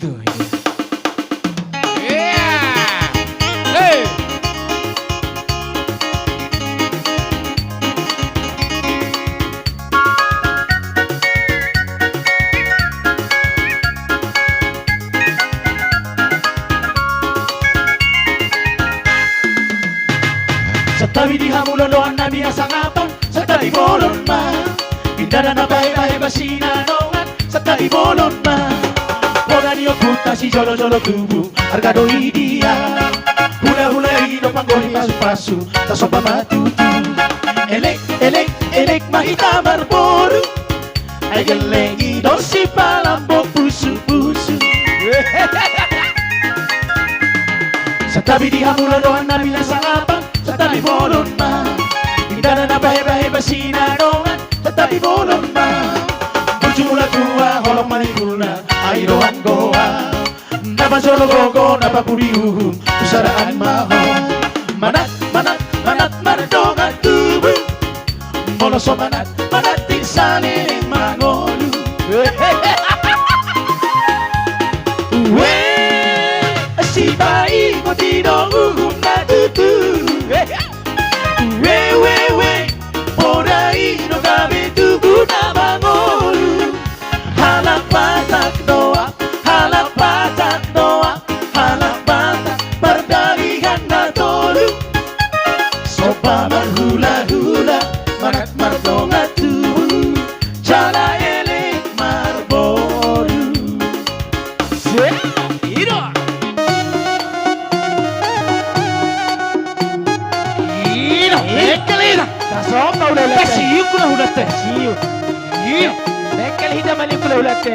tuh. Iya. Hey. Sa tabi di hamuloloan na binasangapang sa talibolon ma. Indara na bahay-bahay basinanongan sa talibolon ma. Bola ni oculta si jolo jolo tubu argado idia. Hula-hula ino panggoli pasu-pasu ta sopa matutu. Elek, elek, elek mahita marboru. Ay galengi dosi palambo pusu-pusu. Sa tabi di hamuloloan na binasangapang sa talibolon ma. Indara na bahay-bahay basinanongan sa talibolon ma. Bujula tua holong manipula airoan goa. Napa solo gogo napa puriuhum usaraan maho. Manat manat manat mardonga tubu. Moloso manat manat tisaling mangolu. We si bai ko tino uhum na tutu. We por ahí no cabe tu guna mangolu. Halak patak doa, halak patak doa, halak patak perdalihan na tolu. Sopa marhula-hula, marat mardonga tubu, jala elek marboru. Iro. Iro. Ekkelida. Sopa udah Siu kuna hulatte. Siu. Iro. Ekkel hida mali kuna hulatte.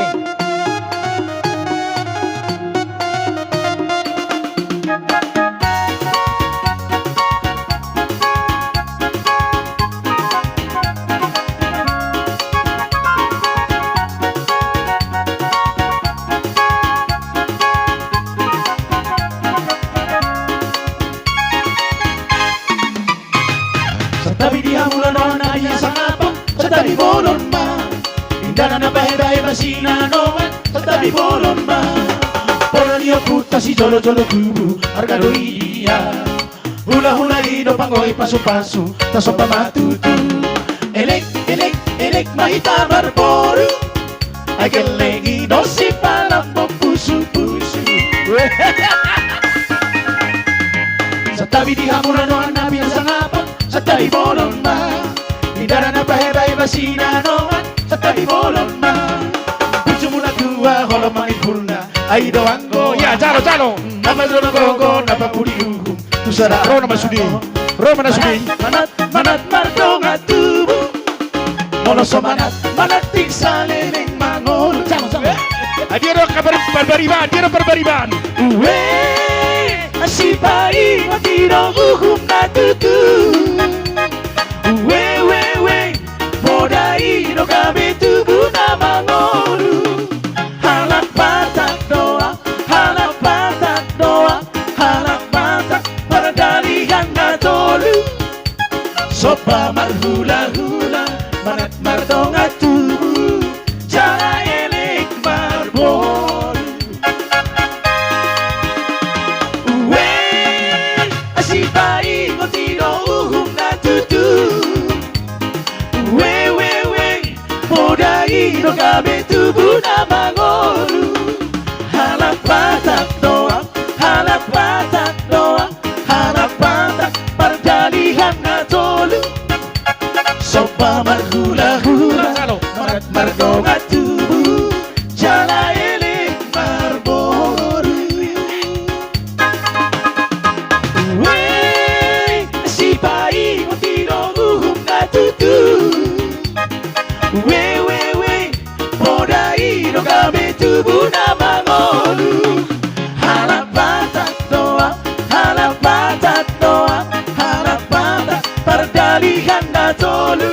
Tabi di hamuloloan na binasangapang sa talibolon ma. Indara na bahay-bahay basinanongan sa talibolon ma. Bola ni oculta si jolo jolo tubu argado idia. Hula-hula ino pangoy pasu-pasu ta sopa matutu. Elek, elek, elek mahita marboru. Ay galengi dosi palambo pusu-pusu. Sa tabi di hamuloloan na binasangapang sa talibolon ma. Indara na bahay-bahay basinanongan sa talibolon ma. Puso mula tua holong manipulna ay doang go. Ya, jalo. Napadrono gogo napapuriuhum tusara Rona masudi. Roma nasudi. Manat manat mardonga tubu. Moloso manat manat tisaling mangol. Adiro barbariban. Uwe asipai matiro uhum na tutu. We podai no kami tubu na mangolu. Halak patak doa, halak patak doa, halak patak perdalihan na tolu. Sopa marhula-hula, manat mardonga tubu, jala elek marbol. We asipai ngotino uhum na tutu. We podai no cabe tubu na mangolu. Halak patak doa, halak patak doa, halak patak perdalihan na tolu. Sopa marhula-hula, marat mardonga tubu, jala elek marboru. We sipai motino uhum na tutu. We podai no kami tubu na mangolu. Halak patak doa, halak patak doa, halak patak perdalihan na tolu.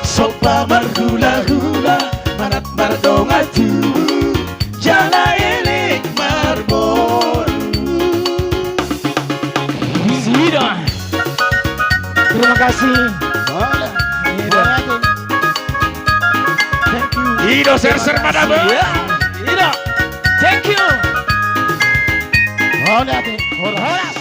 Sopa marhula-hula, manat mardonga tubu, jala elek marboru. Iro. Terima kasih. Iro ser madame. Iro. Thank Hola, hola.